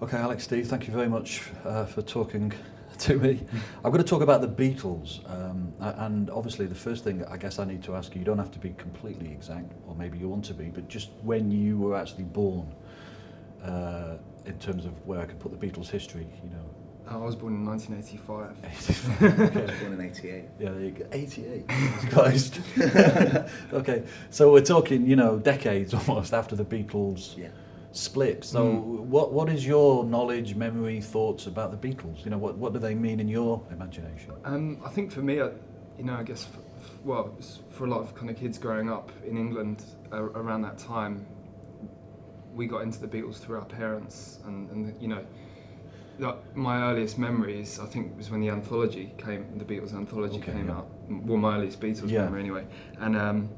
Okay, Alex, Steve, thank you very much for talking to me. I'm going to talk about the Beatles, and obviously the first thing I guess I need to ask you don't have to be completely exact, or maybe you want to be, but just when you were actually born, in terms of where I could put the Beatles' history, you know. I was born in 1985. Okay. I was born in 88. Yeah, there you go. 88. Jesus Christ. Okay, so we're talking, you know, decades almost after the Beatles split. So what is your knowledge, memory, thoughts about the Beatles? You know, what do they mean in your imagination? I think for me, I guess, for a lot of kind of kids growing up in England around that time, we got into the Beatles through our parents, and you know, my earliest memories, I think, was when the Beatles anthology came out. Well, my earliest Beatles memory anyway. And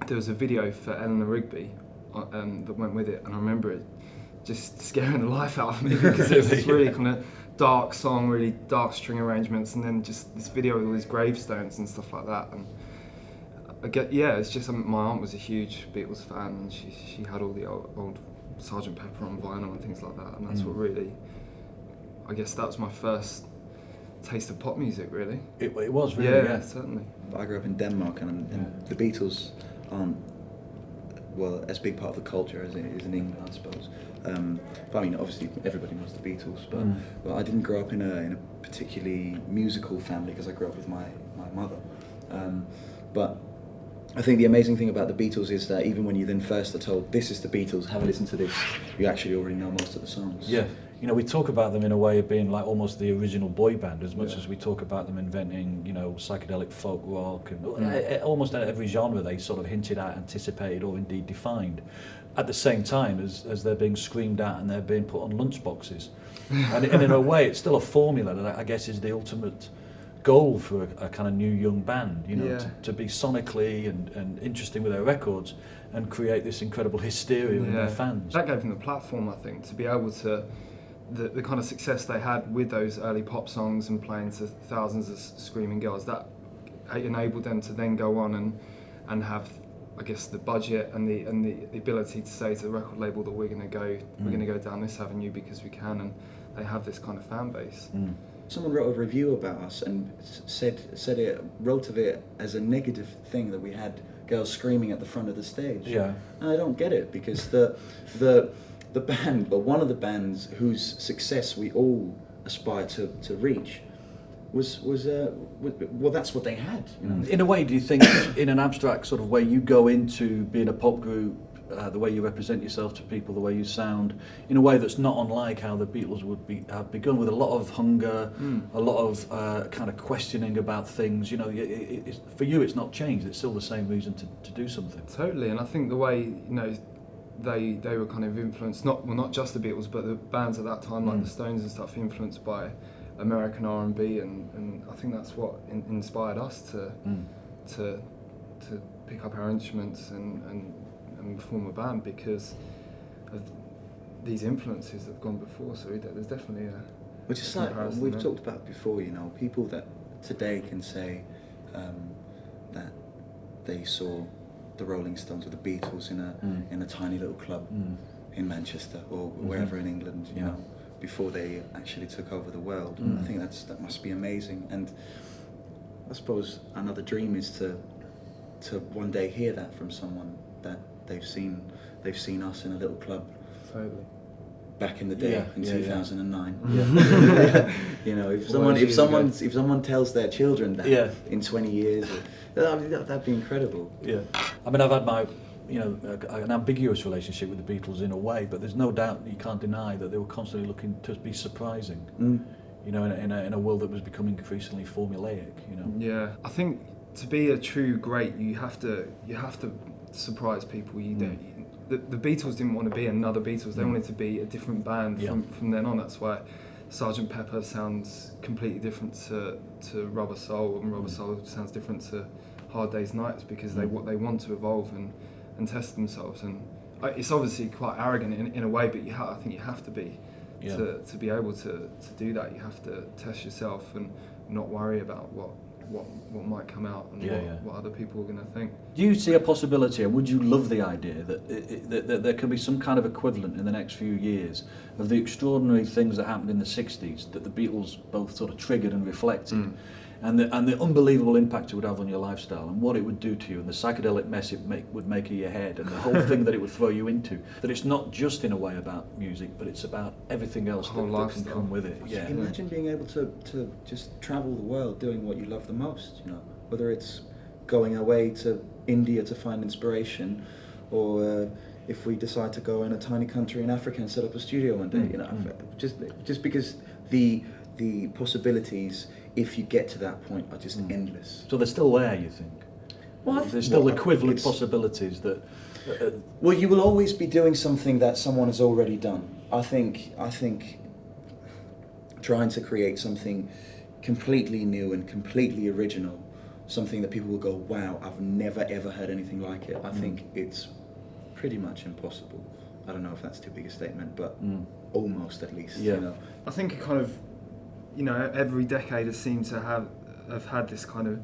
there was a video for Eleanor Rigby that went with it, and I remember it just scaring the life out of me because it was this really kind of dark song, really dark string arrangements, and then just this video with all these gravestones and stuff like that. And it's just my aunt was a huge Beatles fan, and she had all the old Sgt. Pepper on vinyl and things like that, and that's what really, I guess that was my first taste of pop music, really. It was really, yeah, certainly. I grew up in Denmark, and the Beatles aren't, well, as big part of the culture as it is in England, I suppose. But I mean, obviously everybody knows the Beatles, but I didn't grow up in a particularly musical family because I grew up with my mother. But I think the amazing thing about the Beatles is that even when you then first are told, this is the Beatles, have a listen to this, you actually already know most of the songs. Yeah. You know, we talk about them in a way of being like almost the original boy band as much as we talk about them inventing, you know, psychedelic folk rock and almost every genre they sort of hinted at, anticipated or indeed defined at the same time as they're being screamed at and they're being put on lunchboxes. And in a way it's still a formula that I guess is the ultimate goal for a kind of new young band, you know, to be sonically and interesting with their records and create this incredible hysteria in their fans. That gave them the platform, I think, to be able to, the kind of success they had with those early pop songs and playing to thousands of screaming girls, that enabled them to then go on and have, I guess, the budget and the ability to say to the record label that we're going to go down this avenue because we can, and they have this kind of fan base. Someone wrote a review about us and wrote of it as a negative thing that we had girls screaming at the front of the stage. Yeah. And I don't get it, because the band, but one of the bands whose success we all aspire to reach was that's what they had. You know? In a way, do you think, in an abstract sort of way, you go into being a pop group, the way you represent yourself to people, the way you sound, in a way that's not unlike how the Beatles would have begun, with a lot of hunger, a lot of kind of questioning about things. You know, for you, it's not changed. It's still the same reason to do something. Totally, and I think the way, you know, they were kind of influenced, not just the Beatles, but the bands at that time, like the Stones and stuff, influenced by American R&B, and I think that's what inspired us to pick up our instruments and form a band, because of these influences that have gone before. So there's definitely a which is like we've talked about before, you know, people that today can say that they saw the Rolling Stones or the Beatles in a tiny little club in Manchester or wherever in England, you know, before they actually took over the world. And I think that must be amazing. And I suppose another dream is to one day hear that from someone, that they've seen us in a little club. Totally. Back in the day, in 2009. You know, if someone tells their children that in 20 years, that'd be incredible. Yeah. I mean, I've had my, you know, an ambiguous relationship with the Beatles in a way, but there's no doubt, you can't deny that they were constantly looking to be surprising. You know, in a world that was becoming increasingly formulaic. You know. Yeah, I think to be a true great, you have to surprise people. The Beatles didn't want to be another Beatles. They wanted to be a different band from then on. That's why Sgt. Pepper sounds completely different to Rubber Soul, and Rubber Soul sounds different to Hard Day's Nights, because they want to evolve and test themselves. And it's obviously quite arrogant in a way, but I think you have to be to be able to do that. You have to test yourself and not worry about what what might come out and what other people are going to think. Do you see a possibility, and would you love the idea that there can be some kind of equivalent in the next few years of the extraordinary things that happened in the 60s that the Beatles both sort of triggered and reflected, and the unbelievable impact it would have on your lifestyle and what it would do to you, and the psychedelic mess it would make of your head, and the whole thing that it would throw you into, that it's not just in a way about music, but it's about everything else that can come with it. Yeah. Imagine being able to just travel the world doing what you love the most, you know, whether it's going away to India to find inspiration, or if we decide to go in a tiny country in Africa and set up a studio one day, you know, just because the possibilities, if you get to that point, are just endless. So they're still there, you think? Well, there's still equivalent possibilities that... well, you will always be doing something that someone has already done. I think trying to create something completely new and completely original, something that people will go, wow, I've never ever heard anything like it, I think it's pretty much impossible. I don't know if that's too big a statement, but almost, at least. Yeah. You know? I think it kind of, you know, every decade has seemed to have had this kind of,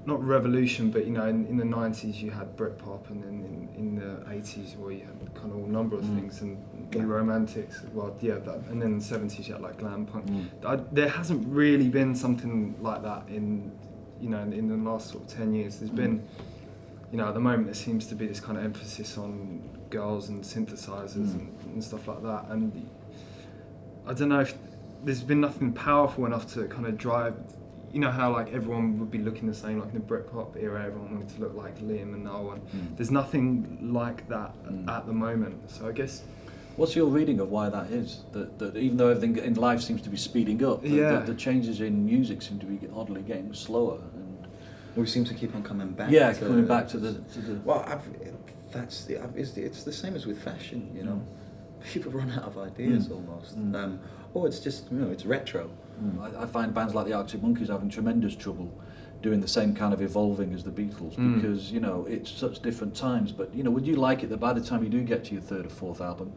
not revolution, but, you know, in the 90s you had Britpop, and then in the 80s, well, you had kind of all number of things, and New Romantics, well, yeah, and then in the 70s you had like glam punk. There hasn't really been something like that in the last sort of 10 years. There's been, you know, at the moment there seems to be this kind of emphasis on girls and synthesizers and stuff like that, and I don't know if there's been nothing powerful enough to kind of drive, you know how like everyone would be looking the same, like in the Britpop era everyone wanted to look like Liam and Noel, and there's nothing like that at the moment. So I guess, what's your reading of why that is? That even though everything in life seems to be speeding up, the changes in music seem to be oddly getting slower, and we seem to keep on coming back. Yeah, coming back to the. Well, it's the same as with fashion, you know. People run out of ideas almost, or it's just, you know, it's retro. I find bands like the Arctic Monkeys having tremendous trouble doing the same kind of evolving as the Beatles, because, you know, it's such different times. But, you know, would you like it that by the time you do get to your third or fourth album,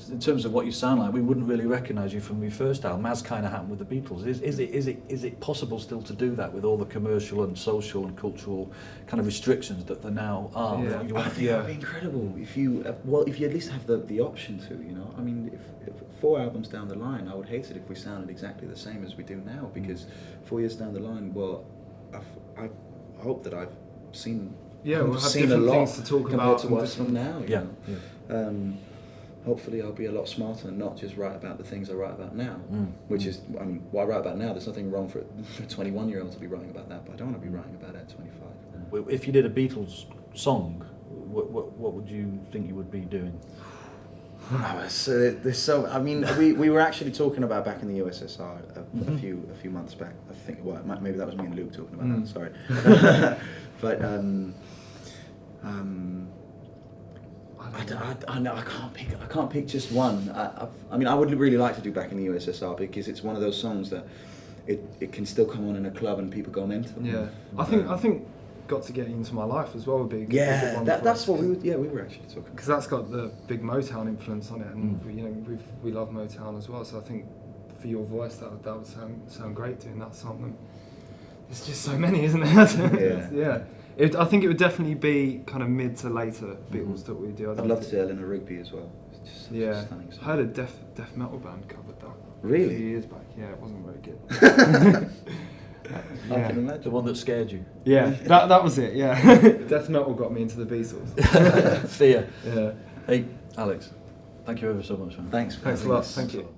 in terms of what you sound like, we wouldn't really recognise you from your first album, as kind of happened with the Beatles? Is it possible still to do that with all the commercial and social and cultural kind of restrictions that there now are? Yeah. I think that'd be incredible if you at least have the option to, you know. I mean, if 4 albums down the line, I would hate it if we sounded exactly the same as we do now, because 4 years down the line, well, I hope that I've seen we'll have seen a different lot things to talk compared about to what's from now. You know? Hopefully I'll be a lot smarter and not just write about the things I write about now, which is, I mean, what I write about now, there's nothing wrong for a 21-year-old to be writing about that, but I don't want to be writing about it at 25. If you did a Beatles song, what would you think you would be doing? There's so. I mean, we were actually talking about back in the USSR a few months back. I think. Well, maybe that was me and Luke talking about that. Sorry, but I can't pick just one. I mean, I would really like to do Back in the USSR, because it's one of those songs that it can still come on in a club and people go mental. Yeah, I think Got to Get Into My Life as well would be a good one. That's what we were actually talking, because that's got the big Motown influence on it, and you know we love Motown as well. So I think for your voice that would sound great doing that song. And there's just so many, isn't there? I think it would definitely be kind of mid to later Beatles that we do. I'd love to see Eleanor Rigby as well. It's just such a stunning song. I heard a death metal band covered that really a few years back. Yeah, it wasn't very good. I can imagine. The one that scared you. Yeah, that was it. Yeah, death metal got me into the Beatles. Fear. Yeah. Hey, Alex, thank you ever so much, man. Thanks a lot. Thank you.